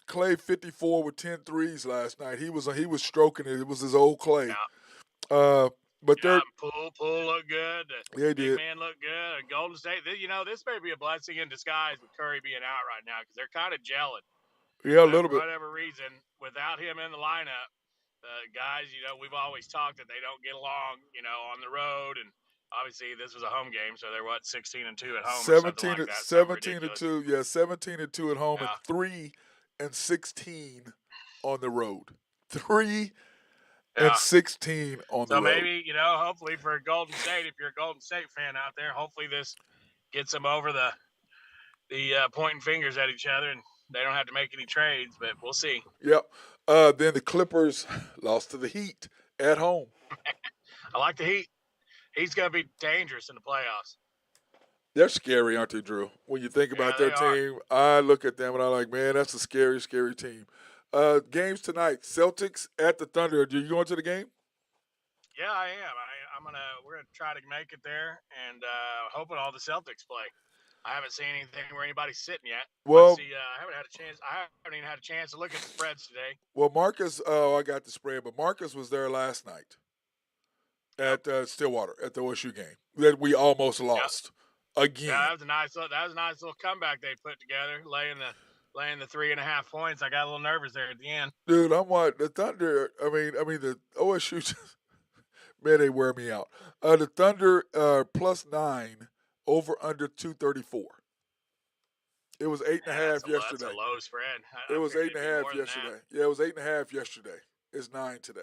Clay 54 with 10 threes last night. He was stroking it. It was his old Clay. Yeah. Uh, but Yeah, they're Poole looked good. The they big did. man looked good. Golden State, this may be a blessing in disguise with Curry being out right now because they're kind of gelling. Yeah, a But little for bit. whatever reason, without him in the lineup, the guys, we've always talked that they don't get along, on the road. And obviously, this was a home game, so they're 16 and 2 at home or something 17 like to that. Something 17 to ridiculous. 2. Yeah, 17 and 2 at home and Yeah. 3 and 16 on the road. 3 and Yeah. 16 on the So road. maybe, hopefully for Golden State, if you're a Golden State fan out there, hopefully this gets them over the pointing fingers at each other and they don't have to make any trades, but we'll see. Yep. Then the Clippers lost to the Heat at home. I like the Heat. He's going to be dangerous in the playoffs. They're scary, aren't they, Drew? When you think about their they are. team, I look at them and I'm like, man, that's a scary, scary team. Games tonight: Celtics at the Thunder. Are you going to the game? Yeah, I am. We're gonna try to make it there, and hoping all the Celtics play. I haven't seen anything where anybody's sitting yet. Well, I haven't had a chance. I haven't even had a chance to look at the spreads today. well, Marcus. Oh, I got the spread, but Marcus was there last night at Stillwater at the OSU game that we almost lost again. Yeah, that was a nice little comeback they put together, laying the 3.5 points. I got a little nervous there at the end. Dude, I'm like the Thunder. I mean the OSU. Man, they wear me out. The Thunder +9 over under 234. It was 8.5 yesterday. That's a low spread. It was 8.5 yesterday. Yeah, it was 8.5 yesterday. It's 9 today.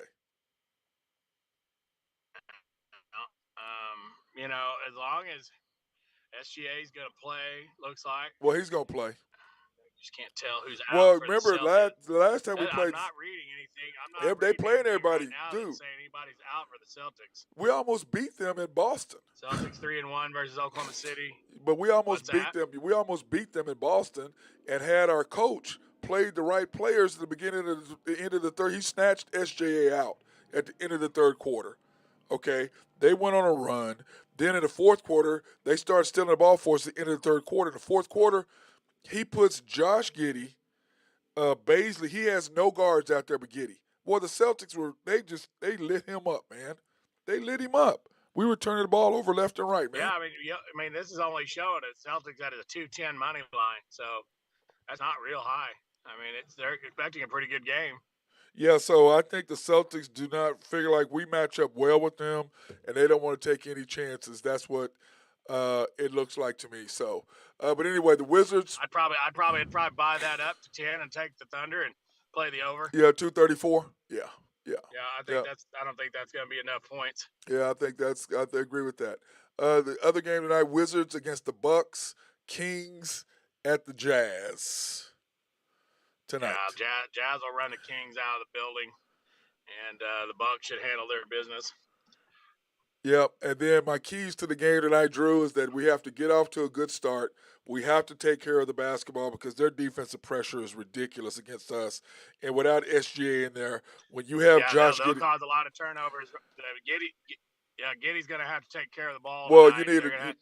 As long as SGA is going to play, looks like. Well, he's gonna play. Just can't tell who's out. Well, for remember the last time we played. I'm not reading anything. Yeah, they playing everybody, right now dude. saying anybody's out for the Celtics. We almost beat them in Boston. Celtics 3-1 versus Oklahoma City. But we almost What's beat that? them. We almost beat them in Boston, and had our coach played the right players at the beginning of the end of the third. He snatched SJA out at the end of the third quarter. Okay, they went on a run. Then in the fourth quarter, they started stealing the ball for us at the end of the third quarter. In the fourth quarter, he puts Josh Giddey, Baisley. He has no guards out there but Giddey. Boy, the Celtics they lit him up, man. They lit him up. We were turning the ball over left and right, man. Yeah, I mean, this is only showing that Celtics at a 210 money line, so that's not real high. I mean, they're expecting a pretty good game. Yeah, so I think the Celtics do not figure like we match up well with them, and they don't want to take any chances. That's what it looks like to me. So, but anyway, the Wizards. I'd probably buy that up to 10 and take the Thunder and play the over. Yeah, 234. Yeah. Yeah, I don't think that's going to be enough points. Yeah, I agree with that. The other game tonight: Wizards against the Bucks, Kings at the Jazz tonight. Yeah, Jazz will run the Kings out of the building, and the Bucks should handle their business. Yep, and then my keys to the game tonight, Drew, is that we have to get off to a good start. We have to take care of the basketball because their defensive pressure is ridiculous against us. And without SGA in there, when you have Josh they'll Giddey, cause a lot of turnovers. Giddey's going to have to take care of the ball. well, tonight.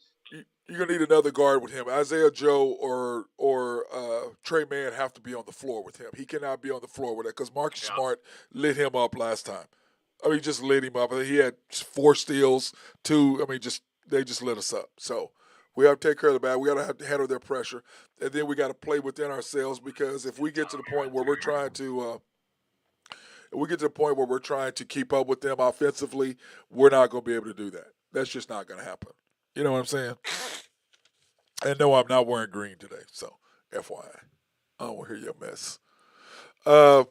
you're gonna need another guard with him. Isaiah Joe or Trey Mann have to be on the floor with him. He cannot be on the floor with it because Marcus Smart lit him up last time. I mean, just lit him up. He had 4 steals, 2. I mean, they just lit us up. So We have to take care of the bad. We got to have to handle their pressure, and then we got to play within ourselves because if we get to the point where we're trying to, if we get to the point where we're trying to keep up with them offensively, we're not going to be able to do that. That's just not going to happen. You know what I'm saying? And no, I'm not wearing green today, so FYI, I don't want to hear your mess. Uh,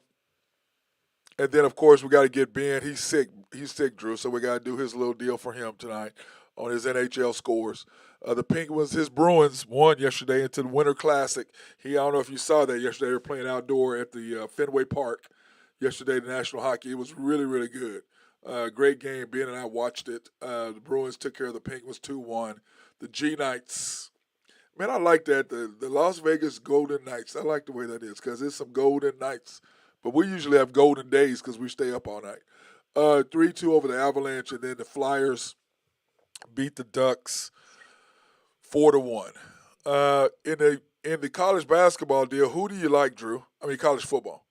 and then of course we got to get Ben. He's sick. He's sick, Drew. So we got to do his little deal for him tonight on his NHL scores. The Penguins, his Bruins won yesterday into the Winter Classic. I don't know if you saw that yesterday. They were playing outdoor at the Fenway Park yesterday. The National Hockey. It was really, really good. Great game. Ben and I watched it. The Bruins took care of the Penguins 2-1. The G Knights. Man, I like that. The Las Vegas Golden Knights. I like the way that is because it's some golden nights. But we usually have golden days because we stay up all night. 3-2 over the Avalanche, and then the Flyers beat the Ducks 4-1. In the college basketball deal, who do you like, Drew? I mean, college football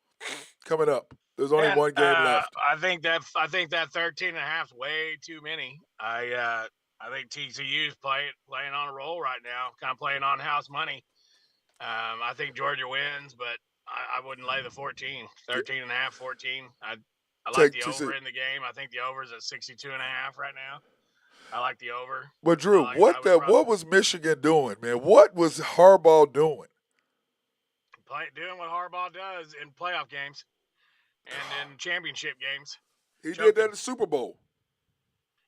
coming up. There's only one game left. I think that 13.5 is way too many. I think TCU's playing on a roll right now, kind of playing on house money. I think Georgia wins, but I wouldn't lay the 14, 13.5, 14. I like the over in the game. I think the over is at 62.5 right now. I like the over. But Drew, what was Michigan doing, man? What was Harbaugh doing? Doing what Harbaugh does in playoff games and in championship games. He did that in the Super Bowl.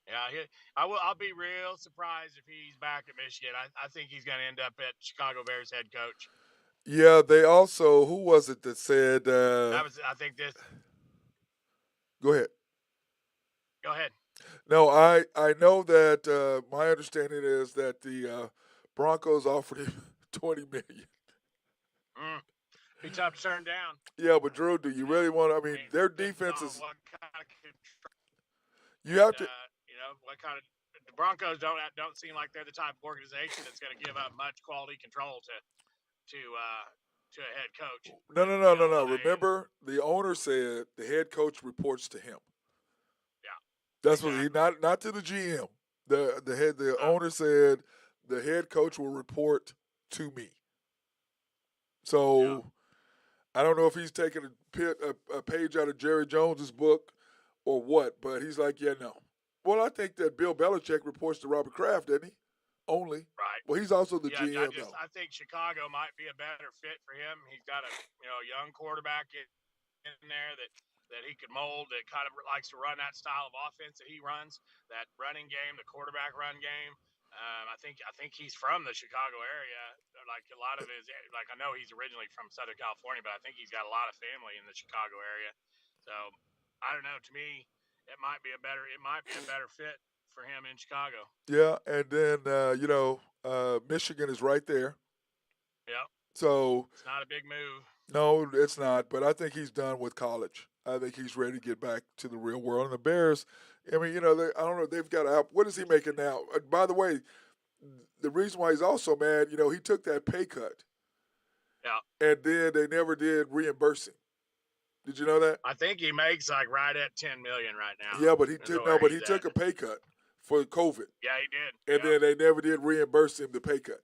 Yeah, I'll be real surprised if he's back at Michigan. I think he's going to end up at Chicago Bears head coach. Yeah, they also, who was it that said? I think this. Go ahead. Go ahead. No, I know that my understanding is that the Broncos offered him $20 million. Be tough to turn down. Yeah, but Drew, do you really want? I mean, their defense is. What kind of you have to. What kind of the Broncos don't seem like they're the type of organization that's going to give up much quality control to a head coach. No. Remember, the owner said the head coach reports to him. Yeah, that's what he not to the GM. The owner said the head coach will report to me. So I don't know if he's taking a page out of Jerry Jones's book or what, but he's like, yeah, no. Well, I think that Bill Belichick reports to Robert Kraft, doesn't he? Only. Right. Well, he's also the GM. I think Chicago might be a better fit for him. He's got a young quarterback in there that he could mold, that kind of likes to run that style of offense that he runs, that running game, the quarterback run game. I think he's from the Chicago area. Like a lot of his, I know he's originally from Southern California, but I think he's got a lot of family in the Chicago area. So I don't know. To me, it might be a better fit for him in Chicago. Yeah, and then Michigan is right there. Yeah. So it's not a big move. No, it's not. But I think he's done with college. I think he's ready to get back to the real world. And the Bears, I mean, I don't know. They've got what is he making now? By the way, the reason why he's also mad, he took that pay cut. Yeah. And then they never did reimburse him. Did you know that? I think he makes right at $10 million right now. Yeah, but he took a pay cut for COVID. Yeah, he did. And then they never did reimburse him the pay cut.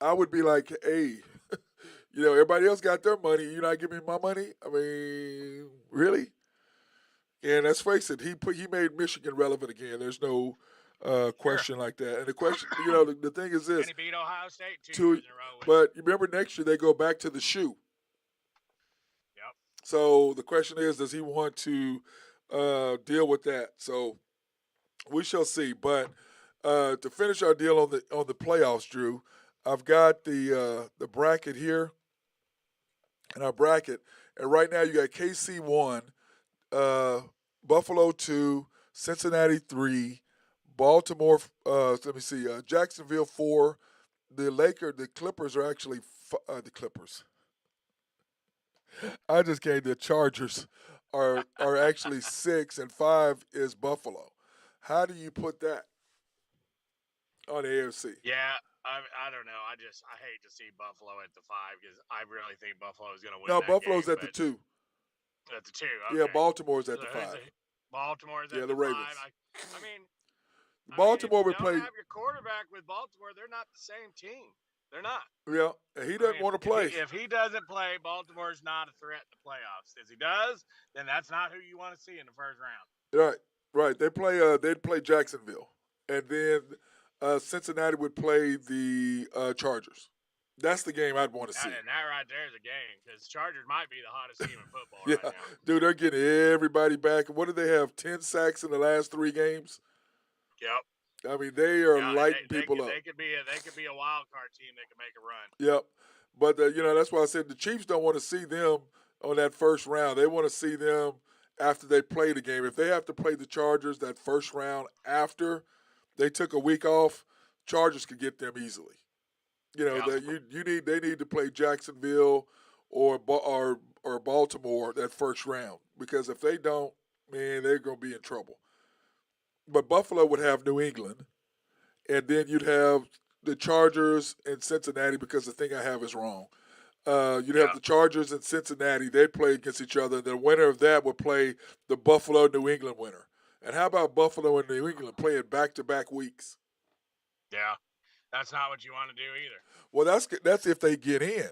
I would be like, hey, everybody else got their money. You're not giving me my money? I mean, really? And let's face it, he made Michigan relevant again. There's no question like that. And the question, the thing is this. And he beat Ohio State 2 years in a row. But you remember next year they go back to the shoe. Yep. So the question is, does he want to deal with that? So we shall see. But to finish our deal on the playoffs, Drew, I've got the bracket here, in our bracket, and right now you got KC 1, Buffalo 2, Cincinnati 3, Baltimore. Jacksonville 4. The Clippers are actually the Clippers. I just gave the Chargers are actually 6, and 5 is Buffalo. How do you put that on the AFC? Yeah. I don't know. I hate to see Buffalo at the 5 because I really think Buffalo is going to win. No, that Buffalo's game, at the 2. At the 2. Okay. Yeah, Baltimore's at the 5. Baltimore's at the the Ravens. 5. I mean, I mean, if Baltimore you would don't play. have your quarterback with Baltimore, they're not the same team. They're not. Yeah, and he I doesn't mean, want to if he play. if he doesn't play, Baltimore's not a threat to playoffs. If he does, then that's not who you want to see in the first round. Right, right. They play. They'd play Jacksonville, and then Cincinnati would play the Chargers. That's the game I'd want to see. And that right there is a game because Chargers might be the hottest team in football Yeah, right now. dude, they're getting everybody back. What do they have? 10 sacks in the last 3 games. Yep. I mean, they are Yeah, and lighting people up. they could be a wild card team that can make a run. Yep. But that's why I said the Chiefs don't want to see them on that first round. They want to see them after they play the game. If they have to play the Chargers that first round after they took a week off, Chargers could get them easily. Yeah. That they need to play Jacksonville or Baltimore that first round, because if they don't, man, they're going to be in trouble. But Buffalo would have New England, and then you'd have the Chargers and Cincinnati, because the thing I have is wrong. You'd have Yeah. the Chargers and Cincinnati. They'd play against each other. The winner of that would play the Buffalo New England winner. And how about Buffalo and New England playing back-to-back weeks? Yeah. That's not what you want to do either. Well, that's if they get in,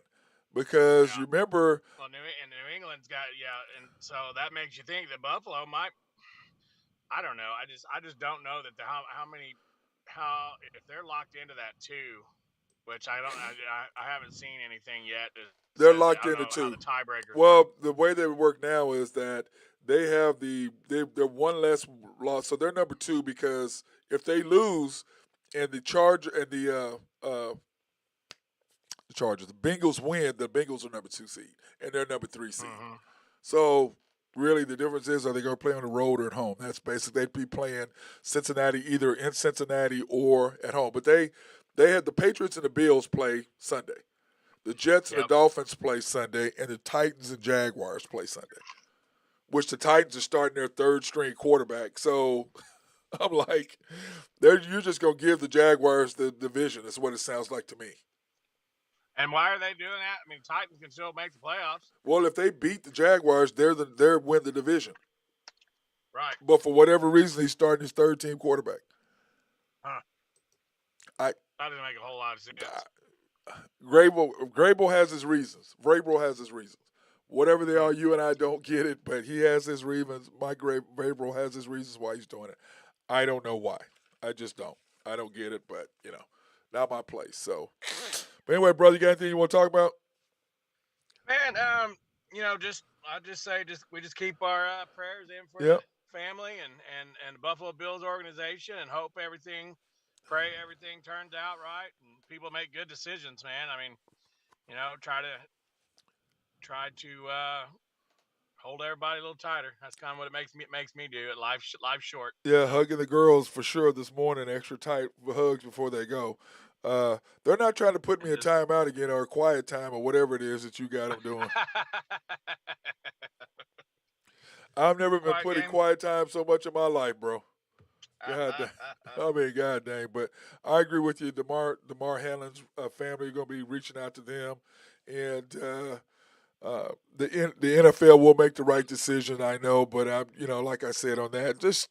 because Yeah. you remember. Well, New England's got and so that makes you think that Buffalo might. I don't know. I just don't know that how if they're locked into that too, which I don't. I haven't seen anything yet. They're locked I into don't know how two. the tiebreakers. Well, the way they work now is that they have they're one less loss, so they're number 2, because if they lose and the Chargers, the Bengals win, the Bengals are number 2 seed and they're number 3 seed. Mm-hmm. So really, the difference is, are they going to play on the road or at home? That's basically, they'd be playing Cincinnati either in Cincinnati or at home. But they had the Patriots and the Bills play Sunday. The Jets and the Dolphins play Sunday, and the Titans and Jaguars play Sunday, which the Titans are starting their third-string quarterback. So I'm like, you're just going to give the Jaguars the division. That's what it sounds like to me. And why are they doing that? I mean, Titans can still make the playoffs. Well, if they beat the Jaguars, they're win the division. Right. But for whatever reason, he's starting his third-team quarterback. Huh. That doesn't make a whole lot of sense. Grable has his reasons. Vrabel has his reasons. Whatever they are, you and I don't get it, but he has his reasons. Mike Vrabel has his reasons why he's doing it. I don't know why. I just don't. I don't get it, but, not my place. So, but anyway, brother, you got anything you want to talk about? Man, I'll just say we just keep our prayers in for the family and the Buffalo Bills organization, and pray everything turns out right and people make good decisions, man. I mean, try to hold everybody a little tighter. That's kind of what it makes me do. Life's short. Yeah, hugging the girls for sure this morning, extra tight hugs before they go. They're not trying to put me in timeout again, or a quiet time, or whatever it is that you got them doing. I've never been put in quiet time so much in my life, bro. God dang. But I agree with you. DeMar Hamlin's family are going to be reaching out to them. And the NFL will make the right decision, I know. But, like I said on that, just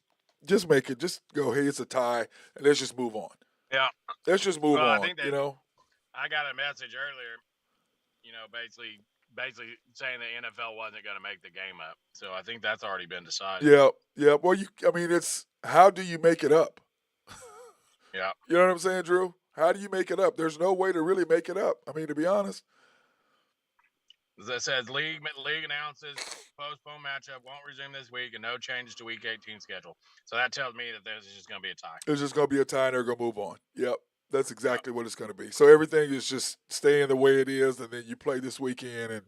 make it. Just go, hey, it's a tie, and let's just move on. Yeah. Let's just move on, I got a message earlier, basically saying the NFL wasn't going to make the game up. So I think that's already been decided. Yeah. Well, it's how do you make it up? Yeah. You know what I'm saying, Drew? How do you make it up? There's no way to really make it up. I mean, to be honest. As it says, league announces postponed matchup won't resume this week and no changes to Week 18 schedule. So that tells me that there's just going to be a tie. It's just going to be a tie, and they're going to move on. Yep. That's exactly what it's going to be. So everything is just staying the way it is, and then you play this weekend, and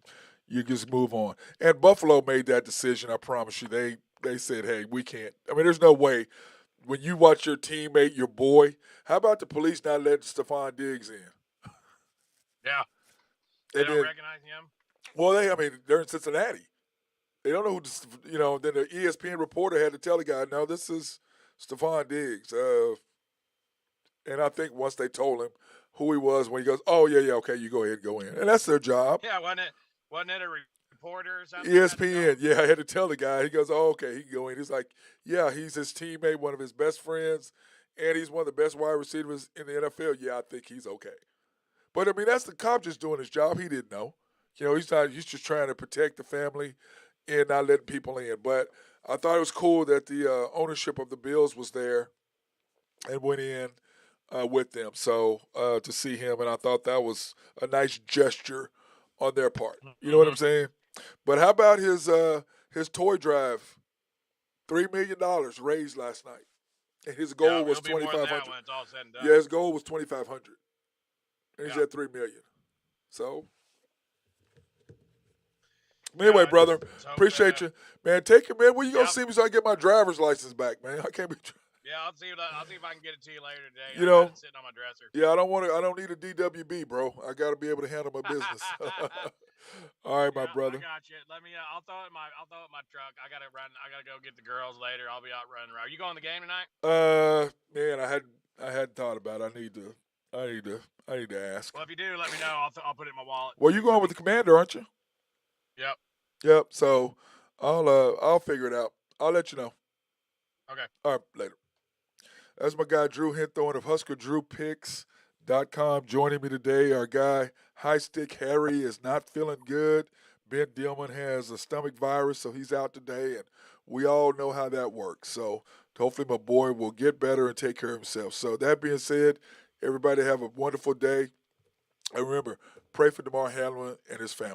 you just move on. And Buffalo made that decision, I promise you. They said, hey, we can't. I mean, there's no way. When you watch your teammate, your boy, how about the police not letting Stephon Diggs in? Yeah. They don't recognize him? Well, they're in Cincinnati. They don't know who, then the ESPN reporter had to tell the guy, no, this is Stephon Diggs. And I think once they told him who he was, when he goes, oh, yeah, okay, you go ahead and go in. And that's their job. Yeah, wasn't it a reporter or something? ESPN, yeah, I had to tell the guy. He goes, oh, okay, he can go in. He's like, yeah, he's his teammate, one of his best friends, and he's one of the best wide receivers in the NFL, yeah, I think he's okay. But I mean, that's the cop just doing his job. He didn't know. He's not. He's just trying to protect the family and not letting people in. But I thought it was cool that the ownership of the Bills was there and went in with them. So to see him, and I thought that was a nice gesture on their part. You know what I'm saying? But how about his toy drive? $3 million raised last night, and his goal was it'll be more than that 2,500. when it's all said and done. Yeah, his goal was 2,500, and he's at $3 million. So. Anyway, brother, appreciate you, man. Take it, man. When you gonna see me so I get my driver's license back, man? I can't be. Yeah, I'll see if I can get it to you later today. You know, I got it sitting on my dresser. Yeah, I don't want to. I don't need a DWB, bro. I got to be able to handle my business. All right, my brother. I got you. Let me. I'll throw it in my truck. I gotta run. I gotta go get the girls later. I'll be out running around. You going to the game tonight? Man, I hadn't thought about it. I need to ask. Well, if you do, let me know. I'll put it in my wallet. Well, you going with the Commander, aren't you? Yep. Yep. So I'll figure it out. I'll let you know. Okay. All right, later. That's my guy Drew Hinthorn of HuskerDrewPicks.com joining me today. Our guy High Stick Harry is not feeling good. Ben Dillman has a stomach virus, so he's out today, and we all know how that works. So hopefully my boy will get better and take care of himself. So that being said, everybody have a wonderful day. And remember, pray for DeMar Hamlin and his family.